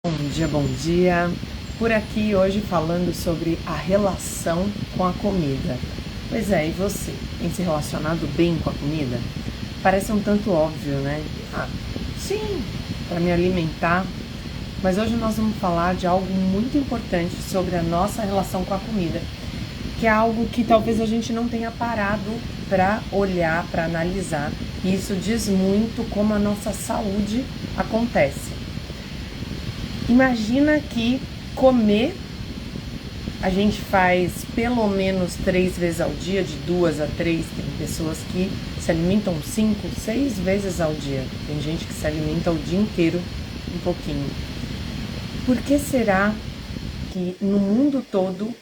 Bom dia. Por aqui hoje falando sobre a relação com a comida. Pois é, e você? Tem se relacionado bem com a comida? Parece um tanto óbvio, né? Sim, para me alimentar. Mas hoje nós vamos falar de algo muito importante sobre a nossa relação com a comida, que é algo que talvez a gente não tenha parado para olhar, para analisar. E isso diz muito como a nossa saúde acontece. Imagina que comer a gente faz pelo menos 3 vezes ao dia, de 2 a 3. Tem pessoas que se alimentam 5, 6 vezes ao dia. Tem gente que se alimenta o dia inteiro um pouquinho. Por que será que no mundo todo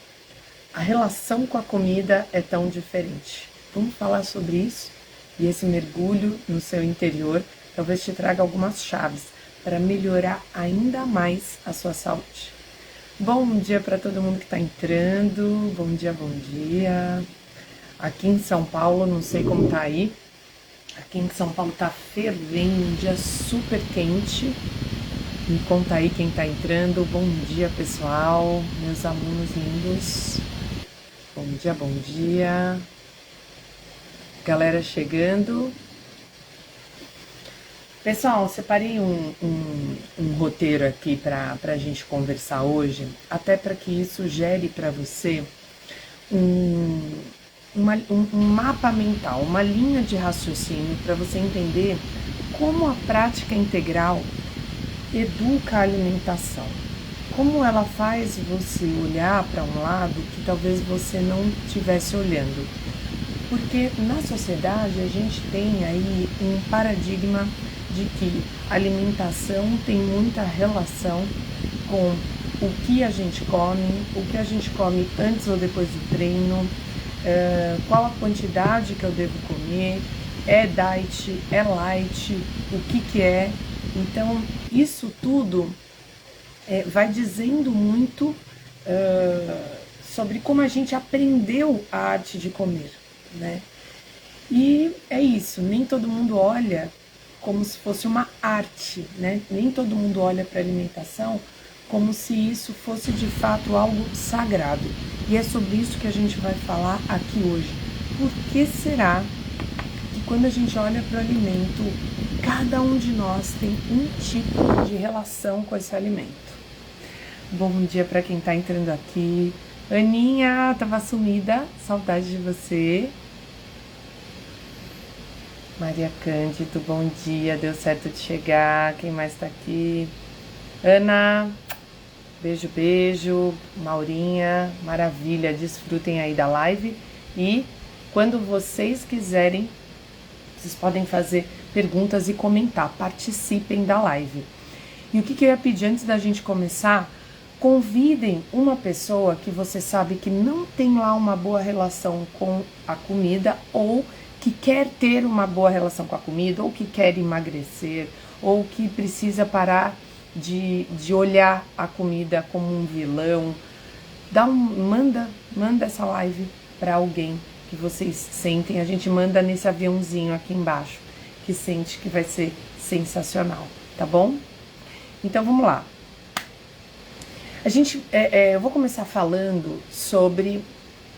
a relação com a comida é tão diferente? Vamos falar sobre isso? E esse mergulho no seu interior talvez te traga algumas chaves para melhorar ainda mais a sua saúde. Bom dia para todo mundo que está entrando. Bom dia, bom dia. Aqui em São Paulo, não sei como tá aí. Aqui em São Paulo tá fervendo, um dia super quente. Me conta aí quem tá entrando. Bom dia, pessoal, meus alunos lindos. Bom dia, bom dia. Galera chegando. Pessoal, separei um roteiro aqui para a gente conversar hoje, até para que isso gere para você um mapa mental, uma linha de raciocínio para você entender como a prática integral educa a alimentação. Como ela faz você olhar para um lado que talvez você não estivesse olhando. Porque na sociedade a gente tem aí um paradigma de que a alimentação tem muita relação com o que a gente come antes ou depois do treino, qual a quantidade que eu devo comer, é diet, é light, o que é. Então, isso tudo vai dizendo muito sobre como a gente aprendeu a arte de comer, né? E é isso, nem todo mundo olha como se fosse uma arte, né? Nem todo mundo olha para a alimentação como se isso fosse de fato algo sagrado. E é sobre isso que a gente vai falar aqui hoje. Por que será que quando a gente olha para o alimento, cada um de nós tem um tipo de relação com esse alimento? Bom dia para quem está entrando aqui. Aninha, tava sumida, saudade de você. Maria Cândido, bom dia, deu certo de chegar. Quem mais tá aqui? Ana, beijo, beijo. Maurinha, maravilha, desfrutem aí da live. E quando vocês quiserem, vocês podem fazer perguntas e comentar, participem da live. E o que eu ia pedir antes da gente começar? Convidem uma pessoa que você sabe que não tem lá uma boa relação com a comida ou que quer ter uma boa relação com a comida, ou que quer emagrecer, ou que precisa parar de olhar a comida como um vilão. Manda essa live para alguém que vocês sentem. A gente manda nesse aviãozinho aqui embaixo, que sente que vai ser sensacional, tá bom? Então vamos lá. Eu vou começar falando sobre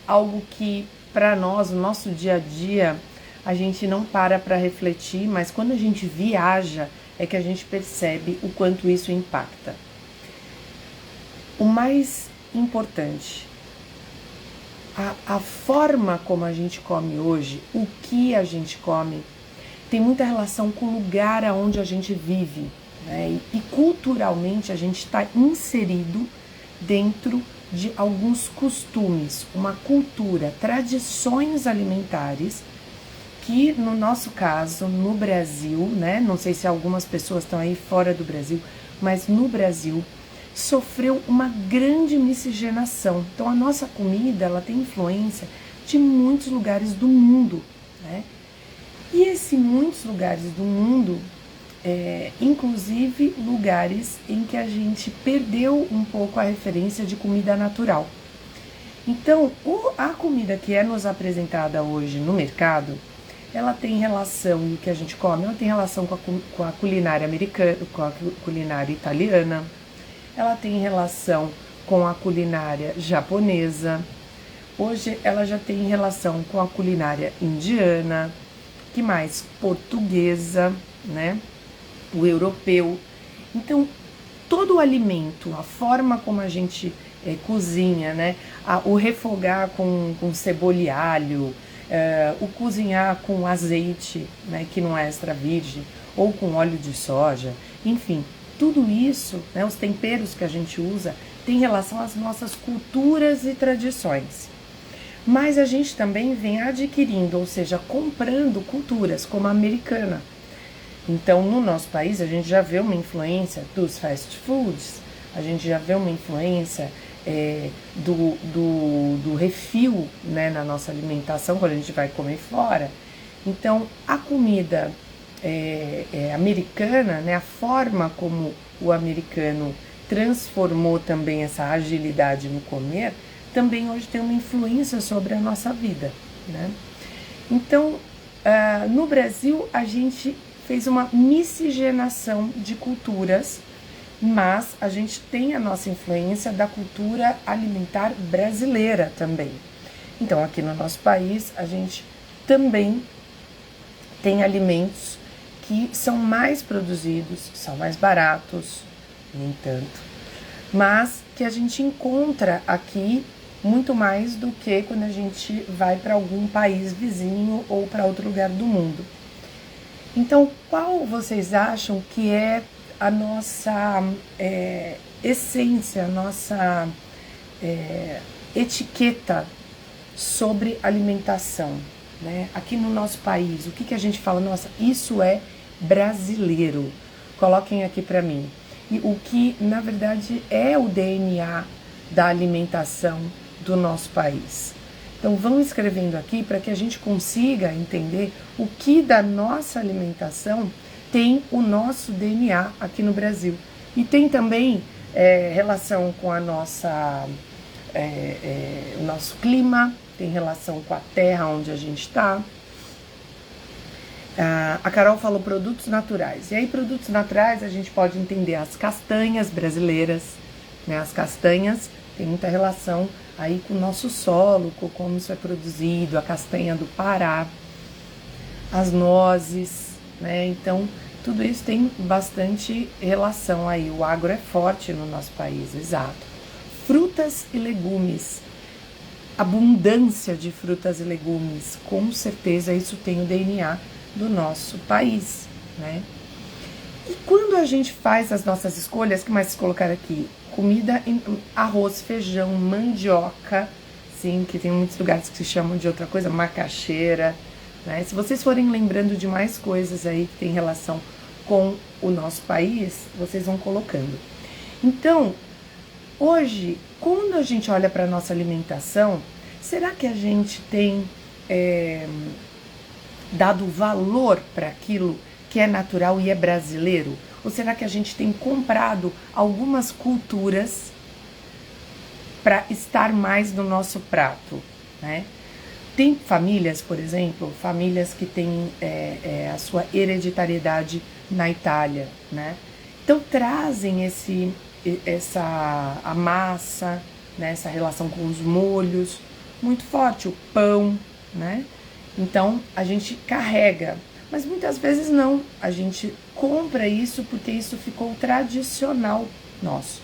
algo que para nós, no nosso dia a dia, a gente não para refletir, mas quando a gente viaja é que a gente percebe o quanto isso impacta. O mais importante, a forma como a gente come hoje, o que a gente come, tem muita relação com o lugar aonde a gente vive, né? E culturalmente a gente está inserido dentro de alguns costumes, uma cultura, tradições alimentares que no nosso caso, no Brasil, né, não sei se algumas pessoas estão aí fora do Brasil, mas no Brasil sofreu uma grande miscigenação. Então a nossa comida, ela tem influência de muitos lugares do mundo, né? E esses muitos lugares do mundo, inclusive lugares em que a gente perdeu um pouco a referência de comida natural. Então, a comida que é nos apresentada hoje no mercado, ela tem relação, e o que a gente come, ela tem relação com a culinária americana, com a culinária italiana, ela tem relação com a culinária japonesa, hoje ela já tem relação com a culinária indiana, que mais? Portuguesa, né? O europeu. Então, todo o alimento, a forma como a gente cozinha, né? O refogar com cebola e alho, o cozinhar com azeite, né? Que não é extra virgem, ou com óleo de soja, enfim, tudo isso, né? Os temperos que a gente usa, tem relação às nossas culturas e tradições. Mas a gente também vem adquirindo, ou seja, comprando culturas como a americana. Então, no nosso país, a gente já vê uma influência dos fast foods, a gente já vê uma influência do refil, né, na nossa alimentação, quando a gente vai comer fora. Então, a comida americana, né, a forma como o americano transformou também essa agilidade no comer, também hoje tem uma influência sobre a nossa vida, né? Então, no Brasil, a gente fez uma miscigenação de culturas, mas a gente tem a nossa influência da cultura alimentar brasileira também. Então, aqui no nosso país, a gente também tem alimentos que são mais produzidos, são mais baratos, nem tanto, mas que a gente encontra aqui muito mais do que quando a gente vai para algum país vizinho ou para outro lugar do mundo. Então, qual vocês acham que é a nossa essência, a nossa etiqueta sobre alimentação, né? Aqui no nosso país, o que a gente fala? Nossa, isso é brasileiro. Coloquem aqui para mim. E o que, na verdade, é o DNA da alimentação do nosso país. Então, vão escrevendo aqui para que a gente consiga entender o que da nossa alimentação tem o nosso DNA aqui no Brasil. E tem também relação com a nossa, o nosso clima, tem relação com a terra onde a gente está. A Carol falou produtos naturais. E aí, produtos naturais, a gente pode entender as castanhas brasileiras, né? As castanhas têm muita relação aí com o nosso solo, com como isso é produzido, a castanha do Pará, as nozes, né? Então, tudo isso tem bastante relação aí. O agro é forte no nosso país, exato. Frutas e legumes. Abundância de frutas e legumes, com certeza isso tem o DNA do nosso país, né? E quando a gente faz as nossas escolhas, o que mais colocar aqui? Comida, arroz, feijão, mandioca, sim, que tem muitos lugares que se chamam de outra coisa, macaxeira, né? Se vocês forem lembrando de mais coisas aí que tem relação com o nosso país, vocês vão colocando. Então, hoje, quando a gente olha para a nossa alimentação, será que a gente tem dado valor para aquilo que é natural e é brasileiro? Ou será que a gente tem comprado algumas culturas para estar mais no nosso prato, né? Tem famílias, por exemplo, famílias que têm a sua hereditariedade na Itália, né? Então trazem a massa, né? Essa relação com os molhos, muito forte, o pão, né? Então a gente carrega, mas muitas vezes não, a gente compra isso porque isso ficou tradicional nosso.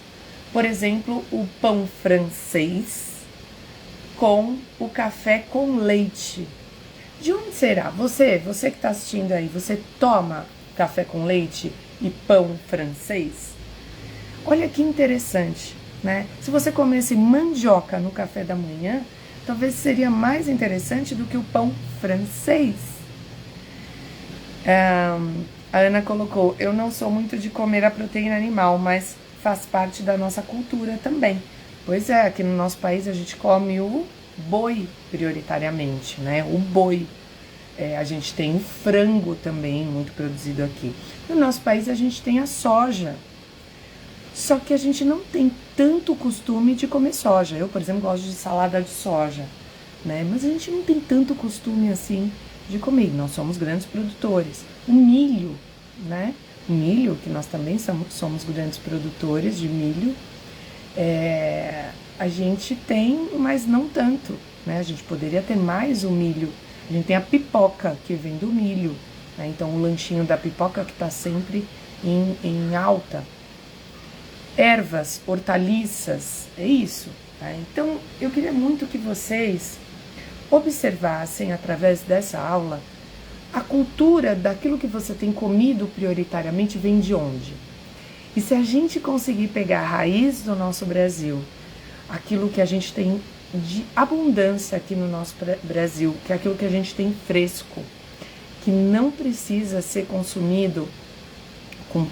Por exemplo, o pão francês com o café com leite. De onde será? Você que está assistindo aí, você toma café com leite e pão francês? Olha que interessante, né? Se você comesse mandioca no café da manhã, talvez seria mais interessante do que o pão francês. A Ana colocou, eu não sou muito de comer a proteína animal, mas faz parte da nossa cultura também. Pois é, aqui no nosso país a gente come o boi prioritariamente, né? O boi. A gente tem o frango também, muito produzido aqui. No nosso país a gente tem a soja. Só que a gente não tem tanto costume de comer soja. Eu, por exemplo, gosto de salada de soja, né? Mas a gente não tem tanto costume assim de comer. Nós somos grandes produtores. O milho, né? milho, que nós também somos grandes produtores de milho, a gente tem, mas não tanto, né? A gente poderia ter mais o milho. A gente tem a pipoca, que vem do milho, né? Então o lanchinho da pipoca que está sempre em alta. Ervas, hortaliças, é isso. Tá? Então eu queria muito que vocês observassem através dessa aula a cultura daquilo que você tem comido prioritariamente vem de onde. E se a gente conseguir pegar a raiz do nosso Brasil, aquilo que a gente tem de abundância aqui no nosso Brasil, que é aquilo que a gente tem fresco, que não precisa ser consumido com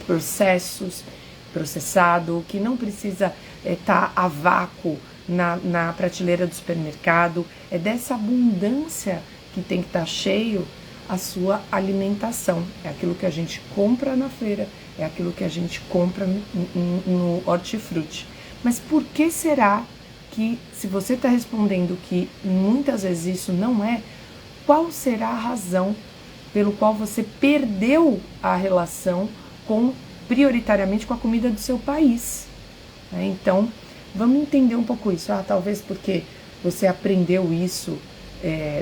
processado, que não precisa estar a vácuo na prateleira do supermercado, é dessa abundância que tem que estar cheio a sua alimentação. É aquilo que a gente compra na feira, é aquilo que a gente compra no hortifruti. Mas por que será que, se você está respondendo que muitas vezes isso não é, qual será a razão pelo qual você perdeu a relação prioritariamente com a comida do seu país? Então, vamos entender um pouco isso. Talvez porque você aprendeu isso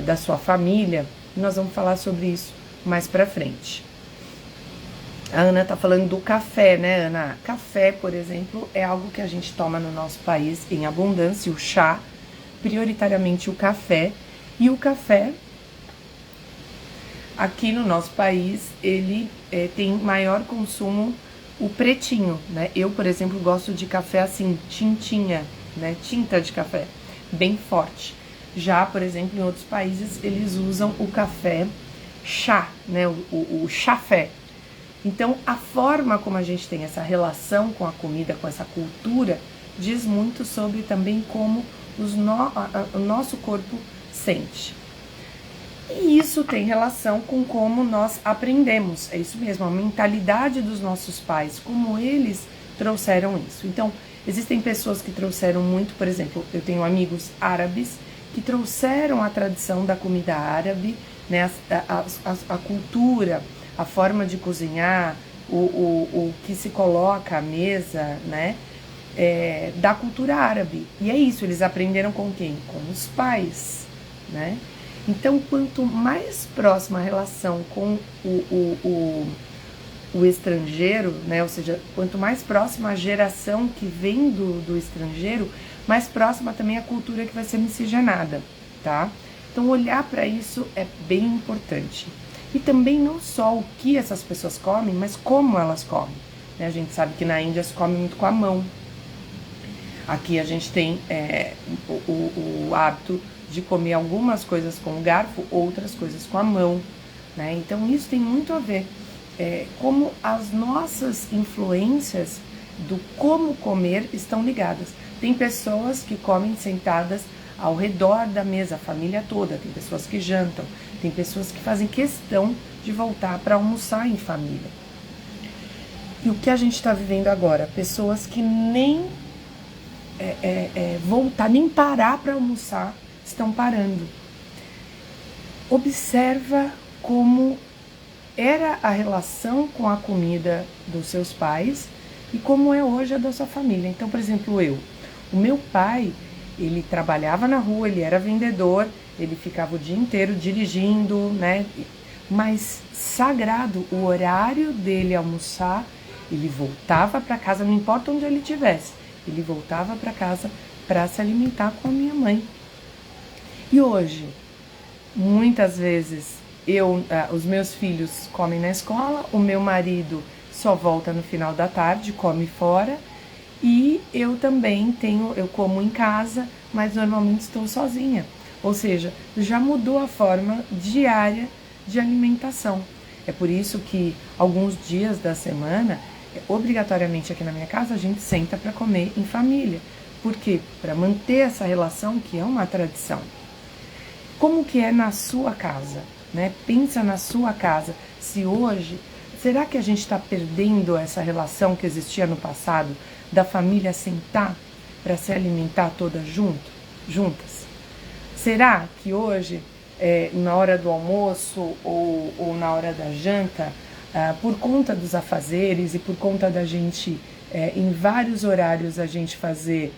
da sua família. Nós vamos falar sobre isso mais pra frente. A Ana tá falando do café, né, Ana? Café, por exemplo, é algo que a gente toma no nosso país em abundância, o chá, prioritariamente o café. E o café, aqui no nosso país, ele tem maior consumo, o pretinho, né? Eu, por exemplo, gosto de café assim, tintinha, né? Tinta de café, bem forte. Já, por exemplo, em outros países, eles usam o café chá, né? O chafé. Então, a forma como a gente tem essa relação com a comida, com essa cultura, diz muito sobre também como o nosso corpo sente. E isso tem relação com como nós aprendemos, é isso mesmo, a mentalidade dos nossos pais, como eles trouxeram isso. Então, existem pessoas que trouxeram muito, por exemplo, eu tenho amigos árabes que trouxeram a tradição da comida árabe, né, a cultura, a forma de cozinhar, o que se coloca à mesa, né, da cultura árabe. E é isso, eles aprenderam com quem? Com os pais, né? Então, quanto mais próxima a relação com o estrangeiro, né, ou seja, quanto mais próxima a geração que vem do estrangeiro, mais próxima também a cultura que vai ser miscigenada, tá? Então, olhar para isso é bem importante. E também não só o que essas pessoas comem, mas como elas comem. Né? A gente sabe que na Índia se come muito com a mão. Aqui a gente tem o hábito de comer algumas coisas com o garfo, outras coisas com a mão, né? Então isso tem muito a ver como as nossas influências do como comer estão ligadas. Tem pessoas que comem sentadas ao redor da mesa, a família toda, tem pessoas que jantam, tem pessoas que fazem questão de voltar para almoçar em família. E o que a gente está vivendo agora? Pessoas que nem voltar, nem parar para almoçar, estão parando. Observa como era a relação com a comida dos seus pais e como é hoje a da sua família. Então, por exemplo, o meu pai, ele trabalhava na rua, ele era vendedor, ele ficava o dia inteiro dirigindo, né? Mas sagrado, o horário dele almoçar, ele voltava para casa, não importa onde ele estivesse, ele voltava para casa para se alimentar com a minha mãe. E hoje, muitas vezes, os meus filhos comem na escola, o meu marido só volta no final da tarde, come fora, e eu também eu como em casa, mas normalmente estou sozinha. Ou seja, já mudou a forma diária de alimentação. É por isso que alguns dias da semana, obrigatoriamente aqui na minha casa, a gente senta para comer em família. Por quê? Para manter essa relação que é uma tradição. Como que é na sua casa, né? Pensa na sua casa. Se hoje, será que a gente está perdendo essa relação que existia no passado, da família sentar para se alimentar todas juntas? Será que hoje, na hora do almoço ou na hora da janta, por conta dos afazeres e por conta da gente, em vários horários, a gente fazer,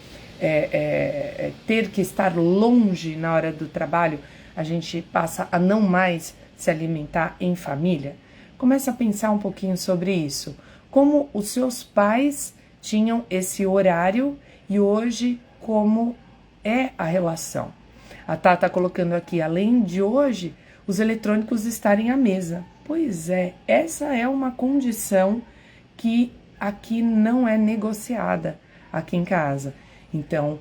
ter que estar longe na hora do trabalho, a gente passa a não mais se alimentar em família. Comece a pensar um pouquinho sobre isso. Como os seus pais tinham esse horário e hoje como é a relação. A Tá está colocando aqui, além de hoje, os eletrônicos estarem à mesa. Pois é, essa é uma condição que aqui não é negociada aqui em casa. Então,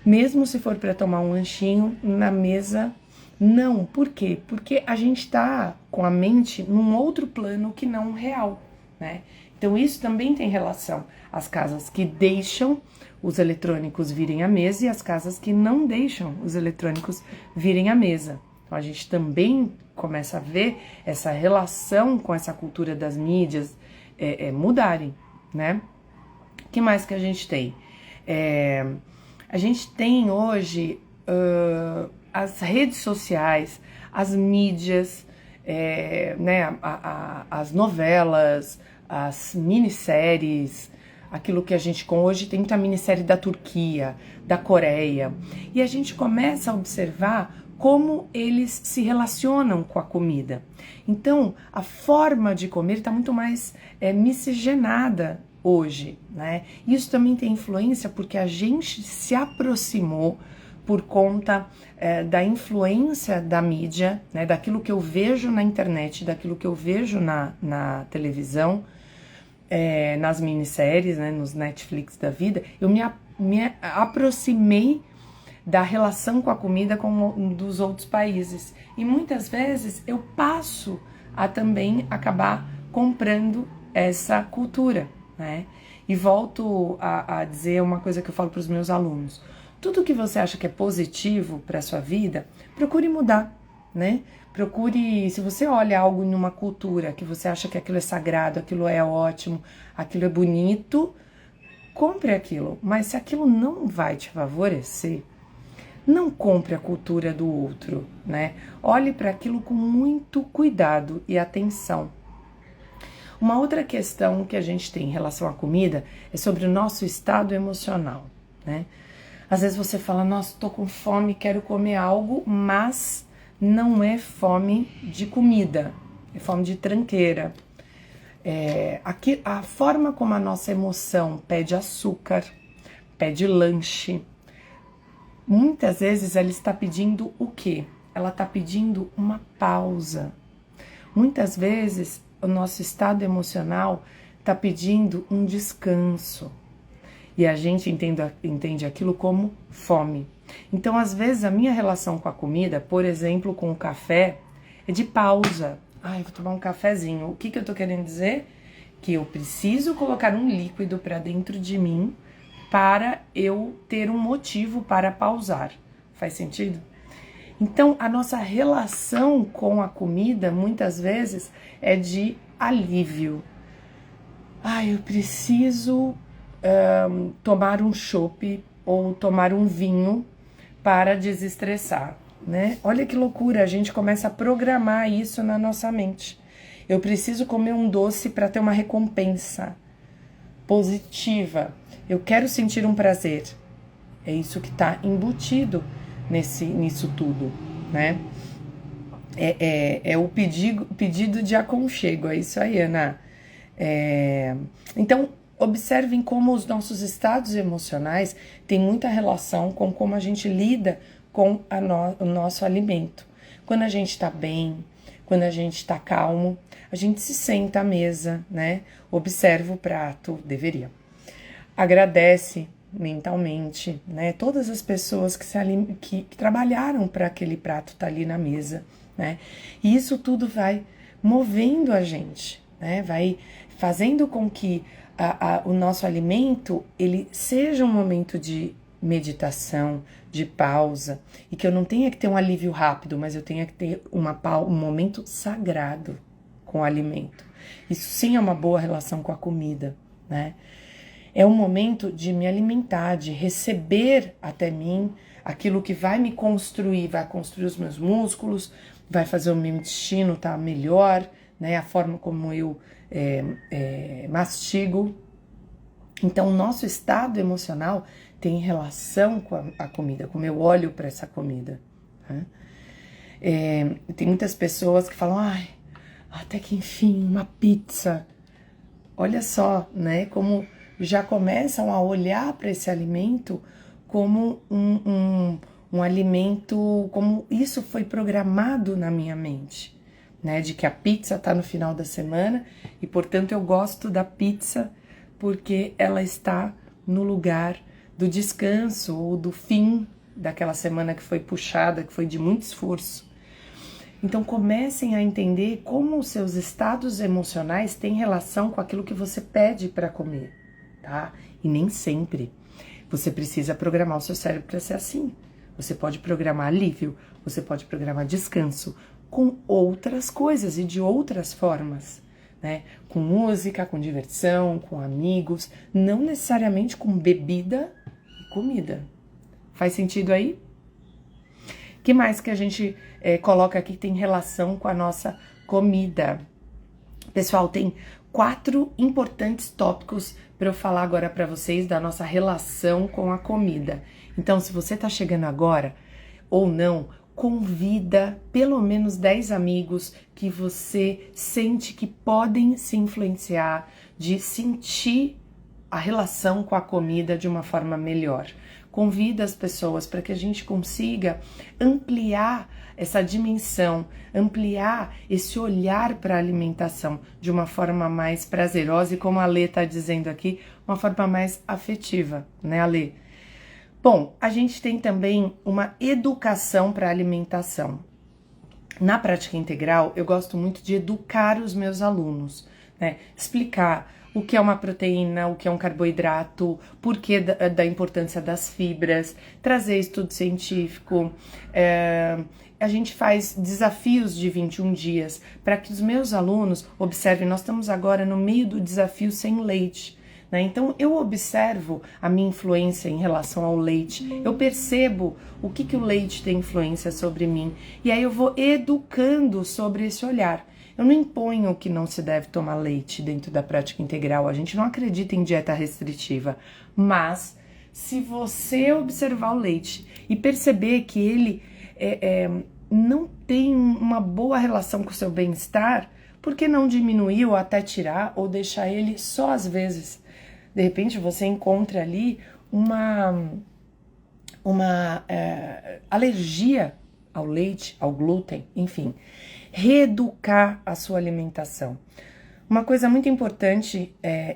mesmo se for para tomar um lanchinho na mesa, não. Por quê? Porque a gente está com a mente num outro plano que não real, né? Então isso também tem relação. As casas que deixam os eletrônicos virem à mesa e as casas que não deixam os eletrônicos virem à mesa. Então a gente também começa a ver essa relação com essa cultura das mídias mudarem, né? O que mais que a gente tem? A gente tem hoje as redes sociais, as mídias, né, as novelas, as minisséries, aquilo que a gente com hoje tem muita minissérie da Turquia, da Coreia, e a gente começa a observar como eles se relacionam com a comida. Então, a forma de comer está muito mais miscigenada hoje, né? Isso também tem influência porque a gente se aproximou por conta da influência da mídia, né? Daquilo que eu vejo na internet, daquilo que eu vejo na televisão, nas minisséries, né? Nos Netflix da vida, eu me aproximei da relação com a comida dos outros países. E muitas vezes eu passo a também acabar comprando essa cultura, né? E volto a dizer uma coisa que eu falo para os meus alunos. Tudo que você acha que é positivo para a sua vida, procure mudar, né? Procure, se você olha algo em uma cultura que você acha que aquilo é sagrado, aquilo é ótimo, aquilo é bonito, compre aquilo. Mas se aquilo não vai te favorecer, não compre a cultura do outro, né? Olhe para aquilo com muito cuidado e atenção. Uma outra questão que a gente tem em relação à comida é sobre o nosso estado emocional, né? Às vezes você fala, nossa, tô com fome, quero comer algo, mas não é fome de comida, é fome de tranqueira. Aqui, a forma como a nossa emoção pede açúcar, pede lanche, muitas vezes ela está pedindo o quê? Ela está pedindo uma pausa. Muitas vezes o nosso estado emocional está pedindo um descanso. E a gente entende aquilo como fome. Então, às vezes, a minha relação com a comida, por exemplo, com o café, é de pausa. Ai, vou tomar um cafezinho. O que eu tô querendo dizer? Que eu preciso colocar um líquido para dentro de mim para eu ter um motivo para pausar. Faz sentido? Então, a nossa relação com a comida, muitas vezes, é de alívio. Ai, eu preciso tomar um chopp ou tomar um vinho para desestressar, né? Olha que loucura, a gente começa a programar isso na nossa mente. Eu preciso comer um doce para ter uma recompensa positiva. Eu quero sentir um prazer. É isso que está embutido nisso tudo, né? É o pedido de aconchego, é isso aí, Ana. Então, observem como os nossos estados emocionais têm muita relação com como a gente lida com o nosso alimento. Quando a gente está bem, quando a gente está calmo, a gente se senta à mesa, né? Observa o prato, deveria. Agradece mentalmente, né? Todas as pessoas que trabalharam para aquele prato estar ali na mesa, né? E isso tudo vai movendo a gente, né? Vai fazendo com que o nosso alimento ele seja um momento de meditação, de pausa, e que eu não tenha que ter um alívio rápido, mas eu tenha que ter um momento sagrado com o alimento. Isso sim é uma boa relação com a comida, né? É um momento de me alimentar, de receber até mim aquilo que vai me construir, vai construir os meus músculos, vai fazer o meu intestino estar melhor, né? A forma como eu mastigo. Então, o nosso estado emocional tem relação com a comida, como eu olho para essa comida. Né? Tem muitas pessoas que falam, ai, até que enfim, uma pizza. Olha só, né, como já começam a olhar para esse alimento como um alimento, como isso foi programado na minha mente, né, de que a pizza está no final da semana e, portanto, eu gosto da pizza porque ela está no lugar do descanso ou do fim daquela semana que foi puxada, que foi de muito esforço. Então comecem a entender como os seus estados emocionais têm relação com aquilo que você pede para comer, tá? E nem sempre você precisa programar o seu cérebro para ser assim. Você pode programar alívio, você pode programar descanso com outras coisas e de outras formas, né? Com música, com diversão, com amigos, não necessariamente com bebida e comida. Faz sentido aí? O que mais que a gente coloca aqui que tem relação com a nossa comida? Pessoal, tem 4 importantes tópicos para eu falar agora para vocês da nossa relação com a comida. Então, se você está chegando agora ou não, convida pelo menos 10 amigos que você sente que podem se influenciar, de sentir a relação com a comida de uma forma melhor. Convida as pessoas para que a gente consiga ampliar essa dimensão, ampliar esse olhar para a alimentação de uma forma mais prazerosa e, como a Lê está dizendo aqui, uma forma mais afetiva, né, Lê? Bom, a gente tem também uma educação para a alimentação. Na prática integral, eu gosto muito de educar os meus alunos, né? Explicar o que é uma proteína, o que é um carboidrato, por que da importância das fibras, trazer estudo científico. A gente faz desafios de 21 dias para que os meus alunos observem. Nós estamos agora no meio do desafio sem leite, né? Então eu observo a minha influência em relação ao leite, eu percebo o que o leite tem influência sobre mim e aí eu vou educando sobre esse olhar. Eu não imponho que não se deve tomar leite dentro da prática integral, a gente não acredita em dieta restritiva, mas se você observar o leite e perceber que ele não tem uma boa relação com o seu bem-estar, por que não diminuir ou até tirar ou deixar ele só às vezes? De repente você encontra ali uma alergia ao leite, ao glúten, enfim. Reeducar a sua alimentação. Uma coisa muito importante,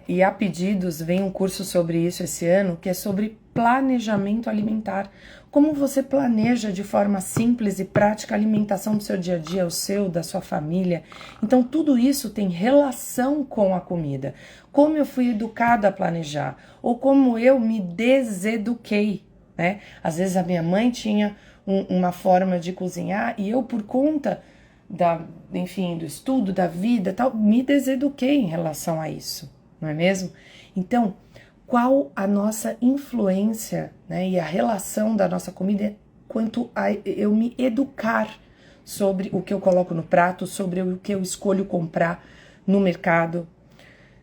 e a pedidos, vem um curso sobre isso esse ano, que é sobre planejamento alimentar. Como você planeja de forma simples e prática a alimentação do seu dia a dia, o seu, da sua família. Então tudo isso tem relação com a comida. Como eu fui educada a planejar, ou como eu me deseduquei, né? Às vezes a minha mãe tinha uma forma de cozinhar e eu, por conta do estudo, da vida, tal, me deseduquei em relação a isso, não é mesmo? Então, qual a nossa influência, né, e a relação da nossa comida quanto a eu me educar sobre o que eu coloco no prato, sobre o que eu escolho comprar no mercado?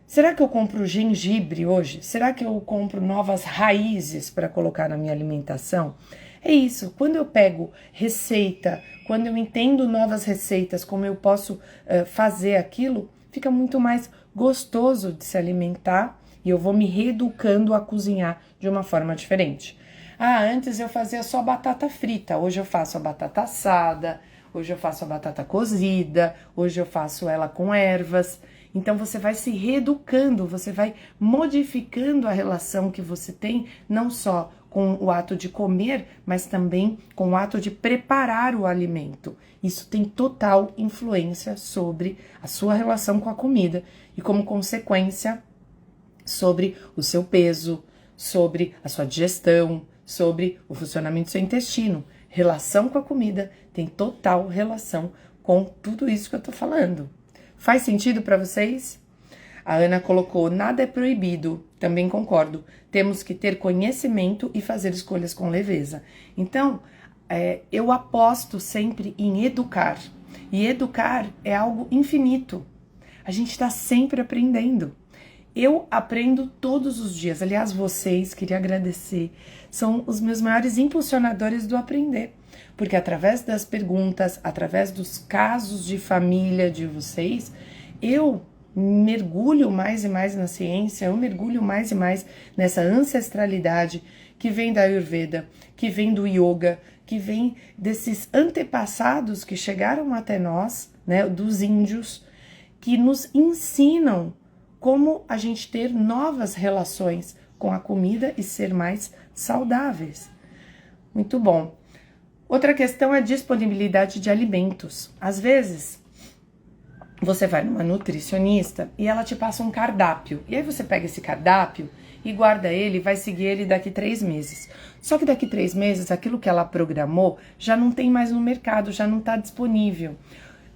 Será que eu compro gengibre hoje? Será que eu compro novas raízes para colocar na minha alimentação? É isso, quando eu pego receita, quando eu entendo novas receitas, como eu posso fazer aquilo, fica muito mais gostoso de se alimentar e eu vou me reeducando a cozinhar de uma forma diferente. Antes eu fazia só batata frita, hoje eu faço a batata assada, hoje eu faço a batata cozida, hoje eu faço ela com ervas. Então você vai se reeducando, você vai modificando a relação que você tem, não só com o ato de comer, mas também com o ato de preparar o alimento. Isso tem total influência sobre a sua relação com a comida e, como consequência, sobre o seu peso, sobre a sua digestão, sobre o funcionamento do seu intestino. Relação com a comida tem total relação com tudo isso que eu tô falando. Faz sentido para vocês? A Ana colocou, nada é proibido, também concordo. Temos que ter conhecimento e fazer escolhas com leveza. Então, eu aposto sempre em educar. E educar é algo infinito. A gente está sempre aprendendo. Eu aprendo todos os dias. Aliás, vocês, queria agradecer, são os meus maiores impulsionadores do aprender. Porque através das perguntas, através dos casos de família de vocês, eu mergulho mais e mais na ciência, eu mergulho mais e mais nessa ancestralidade que vem da Ayurveda, que vem do Yoga, que vem desses antepassados que chegaram até nós, né, dos índios, que nos ensinam como a gente ter novas relações com a comida e ser mais saudáveis. Muito bom. Outra questão é a disponibilidade de alimentos. Às vezes, você vai numa nutricionista e ela te passa um cardápio. E aí você pega esse cardápio e guarda ele e vai seguir ele daqui 3 meses. Só que daqui 3 meses, aquilo que ela programou já não tem mais no mercado, já não está disponível.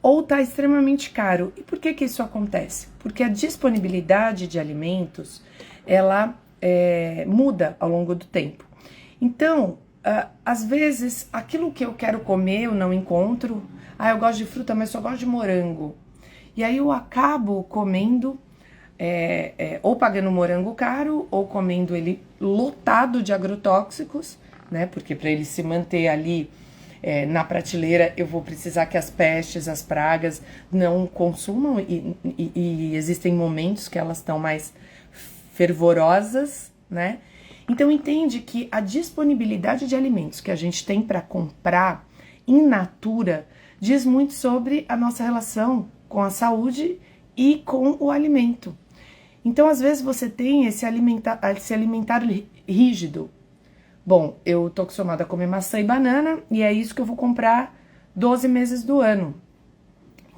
Ou está extremamente caro. E por que que isso acontece? Porque a disponibilidade de alimentos, ela muda ao longo do tempo. Então, às vezes, aquilo que eu quero comer eu não encontro. Eu gosto de fruta, mas só gosto de morango. E aí eu acabo comendo, ou pagando morango caro, ou comendo ele lotado de agrotóxicos, né? Porque para ele se manter ali na prateleira, eu vou precisar que as pestes, as pragas não consumam, e existem momentos que elas estão mais fervorosas, né? Então entende que a disponibilidade de alimentos que a gente tem para comprar in natura diz muito sobre a nossa relação com a saúde e com o alimento. Então às vezes você tem esse alimentar rígido. Bom, eu tô acostumada a comer maçã e banana e é isso que eu vou comprar 12 meses do ano.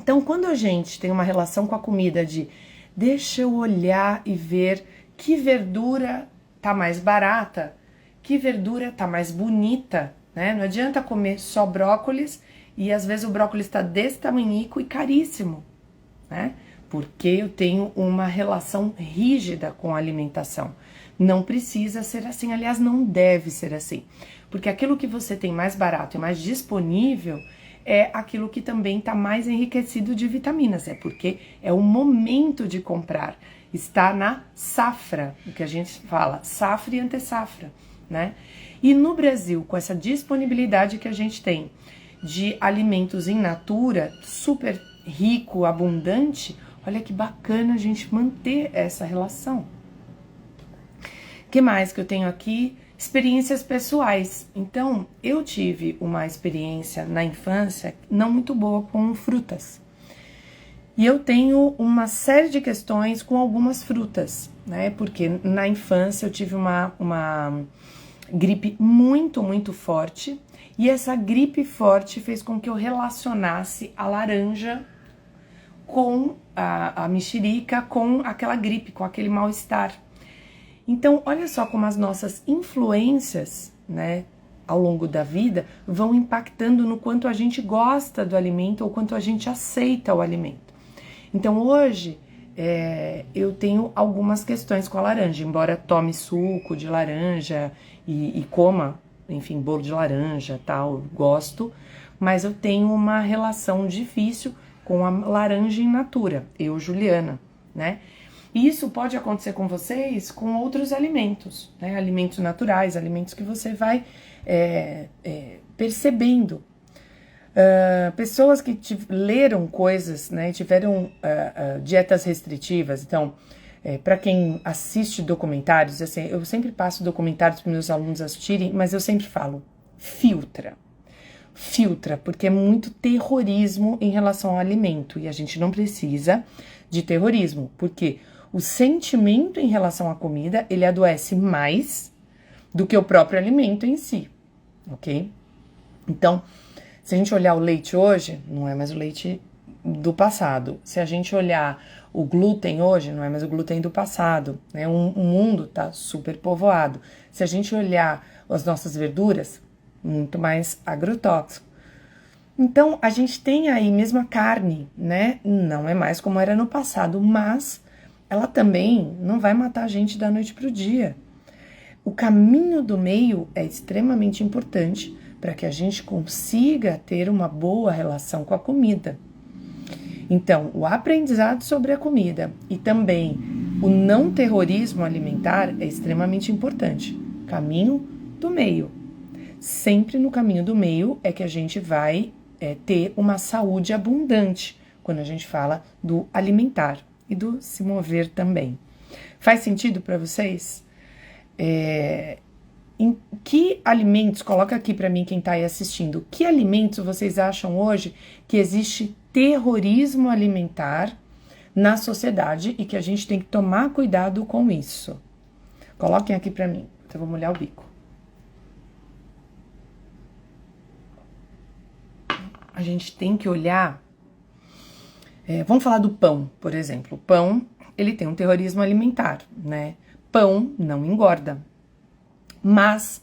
Então quando a gente tem uma relação com a comida de deixa eu olhar e ver que verdura tá mais barata, que verdura tá mais bonita, né? Não adianta comer só brócolis e às vezes o brócolis tá desse tamanhico e caríssimo, né? Porque eu tenho uma relação rígida com a alimentação. Não precisa ser assim, aliás, não deve ser assim. Porque aquilo que você tem mais barato e mais disponível é aquilo que também está mais enriquecido de vitaminas. É porque é o momento de comprar. Está na safra, o que a gente fala, safra e antessafra, né? E no Brasil, com essa disponibilidade que a gente tem de alimentos in natura, super rico, abundante, olha que bacana a gente manter essa relação. O que mais que eu tenho aqui? Experiências pessoais. Então, eu tive uma experiência na infância não muito boa com frutas. E eu tenho uma série de questões com algumas frutas, né? Porque na infância eu tive uma gripe muito, muito forte. E essa gripe forte fez com que eu relacionasse a laranja com a mexerica, com aquela gripe, com aquele mal-estar. Então, olha só como as nossas influências, né, ao longo da vida, vão impactando no quanto a gente gosta do alimento ou quanto a gente aceita o alimento. Então, hoje, eu tenho algumas questões com a laranja, embora tome suco de laranja e coma, enfim, bolo de laranja, tal, gosto, mas eu tenho uma relação difícil com a laranja in natura, eu, Juliana, né? E isso pode acontecer com vocês com outros alimentos, né? Alimentos naturais, alimentos que você vai percebendo. Pessoas que leram coisas, né? Tiveram dietas restritivas. Então, para quem assiste documentários, assim, eu sempre passo documentários para meus alunos assistirem, mas eu sempre falo, filtra, porque é muito terrorismo em relação ao alimento e a gente não precisa de terrorismo, porque o sentimento em relação à comida, ele adoece mais do que o próprio alimento em si, ok? Então, se a gente olhar o leite hoje, não é mais o leite do passado. Se a gente olhar o glúten hoje, não é mais o glúten do passado, né? O mundo tá super povoado. Se a gente olhar as nossas verduras, muito mais agrotóxico. Então, a gente tem aí mesmo a carne, né? Não é mais como era no passado, mas ela também não vai matar a gente da noite pro dia. O caminho do meio é extremamente importante para que a gente consiga ter uma boa relação com a comida. Então, o aprendizado sobre a comida e também o não terrorismo alimentar é extremamente importante. Caminho do meio. Sempre no caminho do meio é que a gente vai ter uma saúde abundante quando a gente fala do alimentar e do se mover também. Faz sentido para vocês? Em que alimentos, coloca aqui para mim quem está aí assistindo, que alimentos vocês acham hoje que existe terrorismo alimentar na sociedade e que a gente tem que tomar cuidado com isso? Coloquem aqui para mim, eu vou molhar o bico. A gente tem que olhar, vamos falar do pão, por exemplo. O pão, ele tem um terrorismo alimentar, né? Pão não engorda. Mas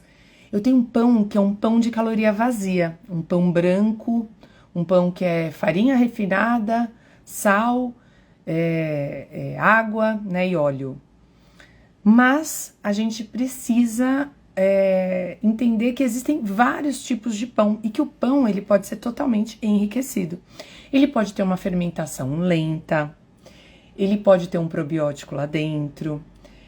eu tenho um pão que é um pão de caloria vazia, um pão branco, um pão que é farinha refinada, sal, água, né, e óleo. Mas a gente precisa entender que existem vários tipos de pão e que o pão ele pode ser totalmente enriquecido. Ele pode ter uma fermentação lenta, ele pode ter um probiótico lá dentro,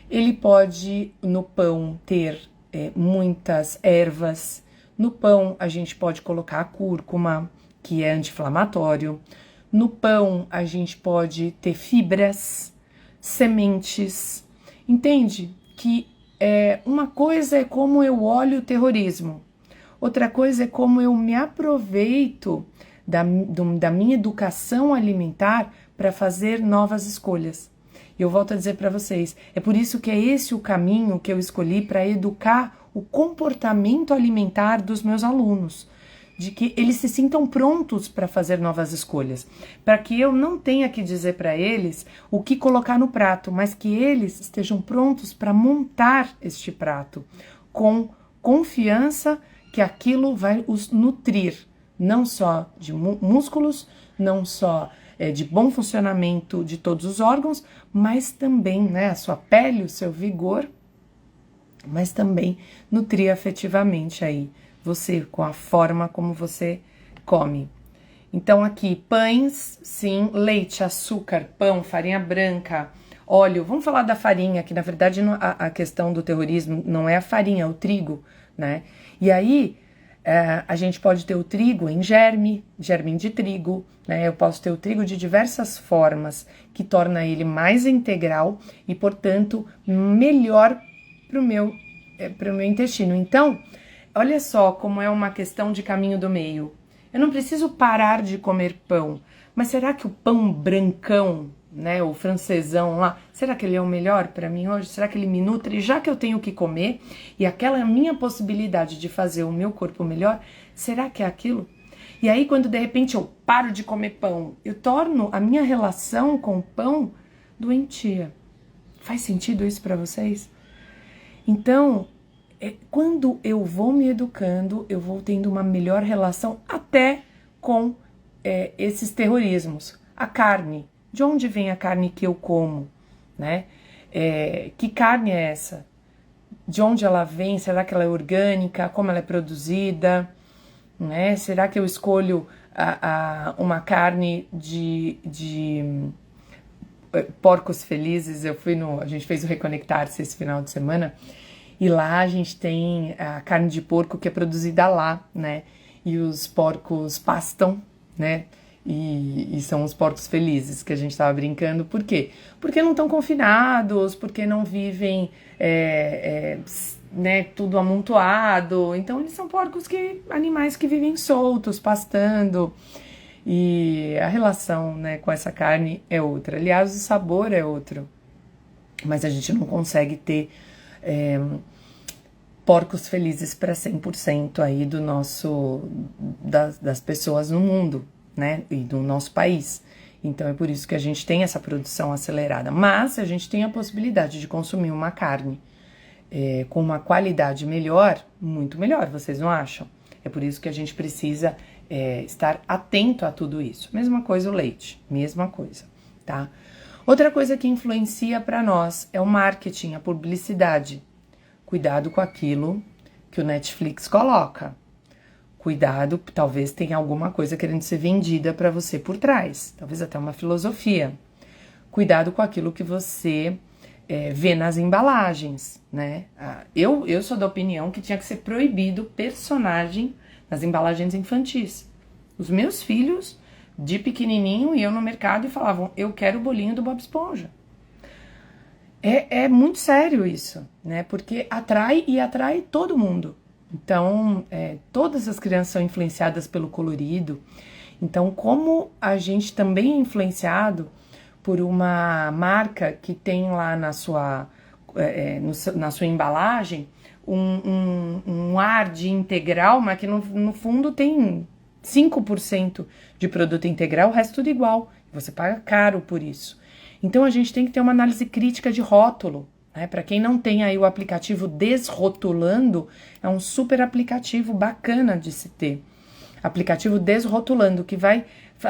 ele pode no pão ter muitas ervas. No pão a gente pode colocar a cúrcuma, que é anti-inflamatório. No pão a gente pode ter fibras, sementes. Entende? Que uma coisa é como eu olho o terrorismo, outra coisa é como eu me aproveito da minha educação alimentar para fazer novas escolhas. E eu volto a dizer para vocês, é por isso que é esse o caminho que eu escolhi para educar o comportamento alimentar dos meus alunos, de que eles se sintam prontos para fazer novas escolhas, para que eu não tenha que dizer para eles o que colocar no prato, mas que eles estejam prontos para montar este prato, com confiança que aquilo vai os nutrir, não só de músculos, não só de bom funcionamento de todos os órgãos, mas também, né, a sua pele, o seu vigor, mas também nutrir afetivamente aí você, com a forma como você come. Então aqui, pães, sim, leite, açúcar, pão, farinha branca, óleo. Vamos falar da farinha, que na verdade a questão do terrorismo não é a farinha, é o trigo, né? E aí a gente pode ter o trigo em germe de trigo, né? Eu posso ter o trigo de diversas formas, que torna ele mais integral e, portanto, melhor para o meu intestino. Então, olha só como é uma questão de caminho do meio. Eu não preciso parar de comer pão, mas será que o pão brancão, né, o francesão lá, será que ele é o melhor para mim hoje? Será que ele me nutre? Já que eu tenho que comer e aquela é a minha possibilidade de fazer o meu corpo melhor, será que é aquilo? E aí quando de repente eu paro de comer pão, eu torno a minha relação com o pão doentia. Faz sentido isso para vocês? Então, quando eu vou me educando, eu vou tendo uma melhor relação até com esses terrorismos. A carne, de onde vem a carne que eu como, né? Que carne é essa? De onde ela vem? Será que ela é orgânica? Como ela é produzida? Né? Será que eu escolho uma carne de porcos felizes? A gente fez o Reconectar-se esse final de semana, e lá a gente tem a carne de porco que é produzida lá, né? E os porcos pastam, né? E são os porcos felizes que a gente estava brincando. Por quê? Porque não estão confinados, porque não vivem né, tudo amontoado. Então eles são animais que vivem soltos, pastando. E a relação, né, com essa carne é outra. Aliás, o sabor é outro. Mas a gente não consegue ter porcos felizes para 100% aí das pessoas no mundo, né, e do nosso país. Então é por isso que a gente tem essa produção acelerada. Mas a gente tem a possibilidade de consumir uma carne com uma qualidade melhor, muito melhor, vocês não acham? É por isso que a gente precisa estar atento a tudo isso. Mesma coisa o leite, mesma coisa, tá? Outra coisa que influencia para nós é o marketing, a publicidade. Cuidado com aquilo que o Netflix coloca. Cuidado, talvez tenha alguma coisa querendo ser vendida para você por trás, talvez até uma filosofia. Cuidado com aquilo que você vê nas embalagens, né? Eu sou da opinião que tinha que ser proibido personagem nas embalagens infantis. Os meus filhos, de pequenininho, iam no mercado e falavam, eu quero o bolinho do Bob Esponja. É muito sério isso, né? Porque atrai todo mundo. Então, todas as crianças são influenciadas pelo colorido. Então, como a gente também é influenciado por uma marca que tem lá na sua embalagem um ar de integral, mas que no fundo tem 5% de produto integral, o resto tudo igual. Você paga caro por isso. Então a gente tem que ter uma análise crítica de rótulo, né? Para quem não tem aí o aplicativo Desrotulando, é um super aplicativo bacana de se ter. Aplicativo Desrotulando, que vai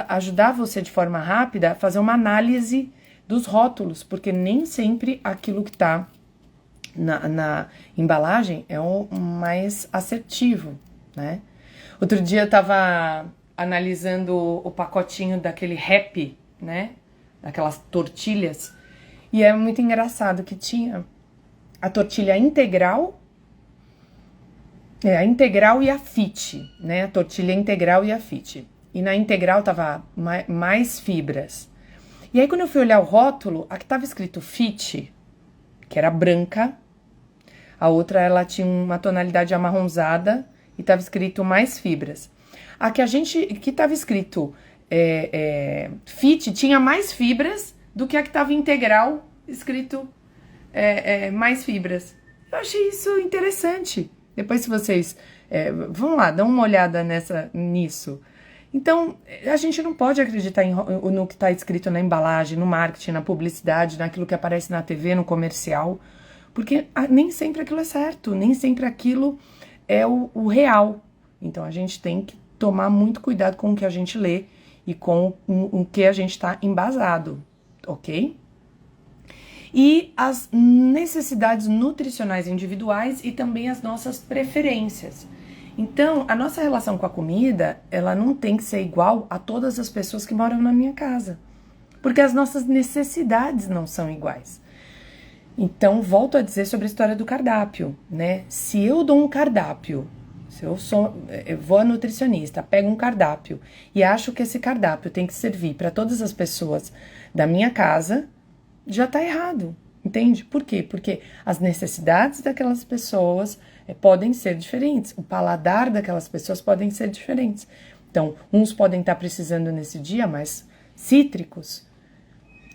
ajudar você de forma rápida a fazer uma análise dos rótulos, porque nem sempre aquilo que está na embalagem é o mais assertivo, né? Outro dia eu estava analisando o pacotinho daquele Happy, né? Daquelas tortilhas, e é muito engraçado que tinha a tortilha integral, a integral e a fit, né? A tortilha integral e a fit. E na integral tava mais fibras. E aí quando eu fui olhar o rótulo, a que tava escrito fit, que era branca, a outra ela tinha uma tonalidade amarronzada e tava escrito mais fibras. A que tava escrito fit tinha mais fibras do que a que tava integral escrito mais fibras. Eu achei isso interessante. Depois se vocês vão lá, dão uma olhada nisso. Então, a gente não pode acreditar no que está escrito na embalagem, no marketing, na publicidade, naquilo que aparece na TV, no comercial, porque nem sempre aquilo é certo, nem sempre aquilo é o real. Então, a gente tem que tomar muito cuidado com o que a gente lê e com o que a gente está embasado, ok? E as necessidades nutricionais individuais e também as nossas preferências. Então, a nossa relação com a comida, ela não tem que ser igual a todas as pessoas que moram na minha casa, porque as nossas necessidades não são iguais. Então, volto a dizer sobre a história do cardápio, né? Se eu dou um cardápio, eu vou a nutricionista, pego um cardápio e acho que esse cardápio tem que servir para todas as pessoas da minha casa, já tá errado, entende? Por quê? Porque as necessidades daquelas pessoas podem ser diferentes, o paladar daquelas pessoas podem ser diferentes. Então, uns podem estar precisando nesse dia mais cítricos,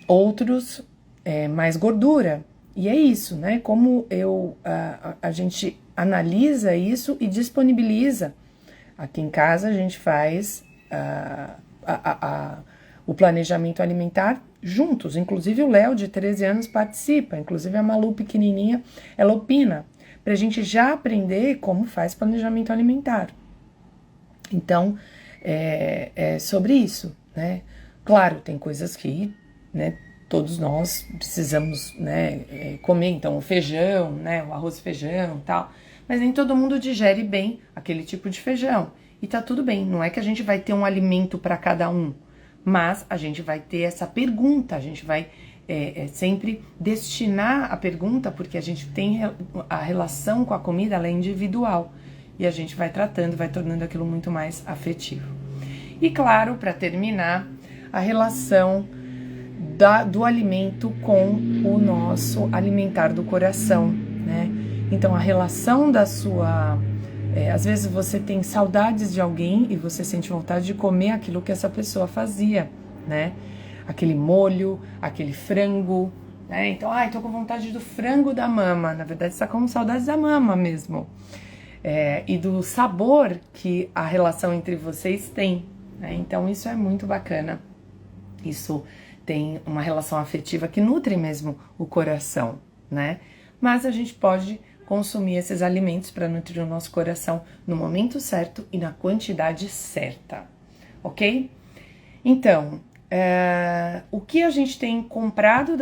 outros mais gordura. E é isso, né? Como a gente analisa isso e disponibiliza. Aqui em casa a gente faz o planejamento alimentar juntos. Inclusive o Léo, de 13 anos, participa. Inclusive a Malu, pequenininha, ela opina. Pra gente já aprender como faz planejamento alimentar. Então, é sobre isso, né? Claro, tem coisas que, né, todos nós precisamos, né, comer, então o feijão, né, o arroz e feijão e tal, mas nem todo mundo digere bem aquele tipo de feijão. E tá tudo bem, não é que a gente vai ter um alimento para cada um, mas a gente vai ter essa pergunta, a gente vai sempre destinar a pergunta, porque a gente tem a relação com a comida, ela é individual, e a gente vai tratando, vai tornando aquilo muito mais afetivo. E claro, para terminar, a relação do alimento com o nosso alimentar do coração, né? Então, a relação da sua... às vezes você tem saudades de alguém e você sente vontade de comer aquilo que essa pessoa fazia, né? Aquele molho, aquele frango, né? Então, tô com vontade do frango da mama. Na verdade, você tá com saudades da mama mesmo. E do sabor que a relação entre vocês tem, né? Então, isso é muito bacana. Isso tem uma relação afetiva que nutre mesmo o coração, né? Mas a gente pode consumir esses alimentos para nutrir o nosso coração no momento certo e na quantidade certa, ok? Então, o que a gente tem comprado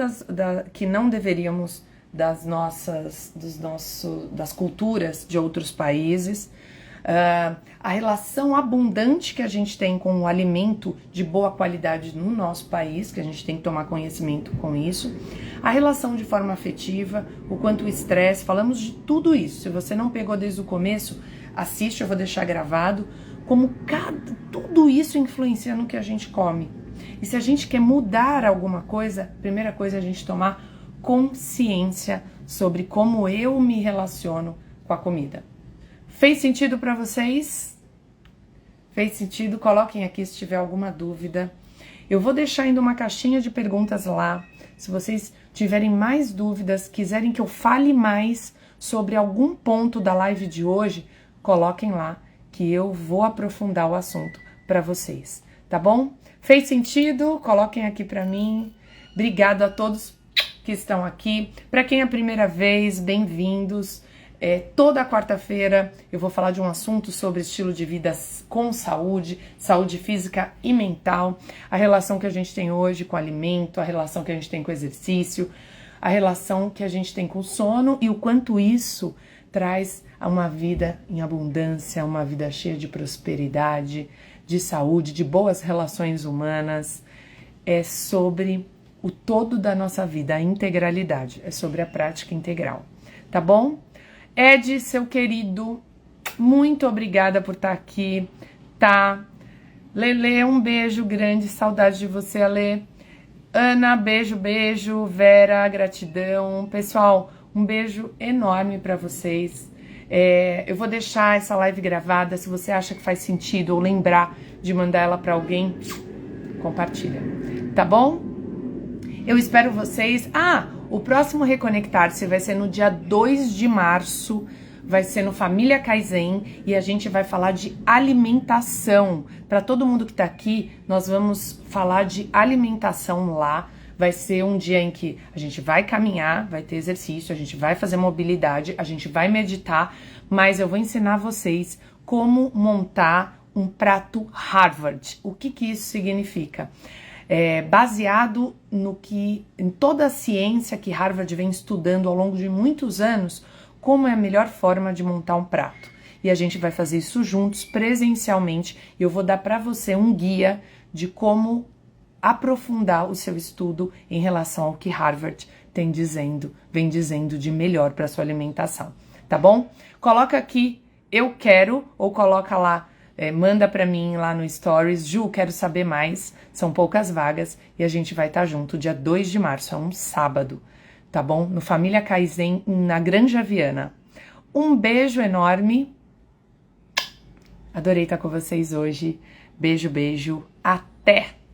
que não deveríamos das culturas de outros países, a relação abundante que a gente tem com o alimento de boa qualidade no nosso país, que a gente tem que tomar conhecimento com isso, a relação de forma afetiva, o quanto o estresse, falamos de tudo isso. Se você não pegou desde o começo, assiste, eu vou deixar gravado, como tudo isso influencia no que a gente come. E se a gente quer mudar alguma coisa, a primeira coisa é a gente tomar consciência sobre como eu me relaciono com a comida. Fez sentido para vocês? Fez sentido? Coloquem aqui se tiver alguma dúvida. Eu vou deixar ainda uma caixinha de perguntas lá. Se vocês tiverem mais dúvidas, quiserem que eu fale mais sobre algum ponto da live de hoje, coloquem lá que eu vou aprofundar o assunto para vocês, tá bom? Fez sentido? Coloquem aqui para mim. Obrigado a todos que estão aqui. Para quem é a primeira vez, bem-vindos. Toda quarta-feira eu vou falar de um assunto sobre estilo de vida com saúde, saúde física e mental, a relação que a gente tem hoje com o alimento, a relação que a gente tem com o exercício, a relação que a gente tem com o sono e o quanto isso traz uma vida em abundância, uma vida cheia de prosperidade, de saúde, de boas relações humanas. É sobre o todo da nossa vida, a integralidade, é sobre a prática integral, tá bom? Ed, seu querido, muito obrigada por estar aqui, tá? Lele, um beijo grande, saudade de você, Ale. Ana, beijo, beijo. Vera, gratidão. Pessoal, um beijo enorme para vocês. Eu vou deixar essa live gravada, se você acha que faz sentido ou lembrar de mandar ela para alguém, compartilha, tá bom? Eu espero vocês. O próximo Reconectar-se vai ser no dia 2 de março, vai ser no Família Kaizen e a gente vai falar de alimentação. Para todo mundo que tá aqui, nós vamos falar de alimentação lá. Vai ser um dia em que a gente vai caminhar, vai ter exercício, a gente vai fazer mobilidade, a gente vai meditar, mas eu vou ensinar vocês como montar um prato Harvard. O que isso significa? Baseado em toda a ciência que Harvard vem estudando ao longo de muitos anos, como é a melhor forma de montar um prato. E a gente vai fazer isso juntos, presencialmente, e eu vou dar para você um guia de como aprofundar o seu estudo em relação ao que Harvard vem dizendo de melhor para sua alimentação, tá bom? Coloca aqui, eu quero, ou coloca lá, manda pra mim lá no Stories, Ju, quero saber mais, são poucas vagas e a gente vai estar junto dia 2 de março, é um sábado, tá bom? No Família Kaizen, na Granja Viana. Um beijo enorme, adorei estar com vocês hoje, beijo, beijo, até!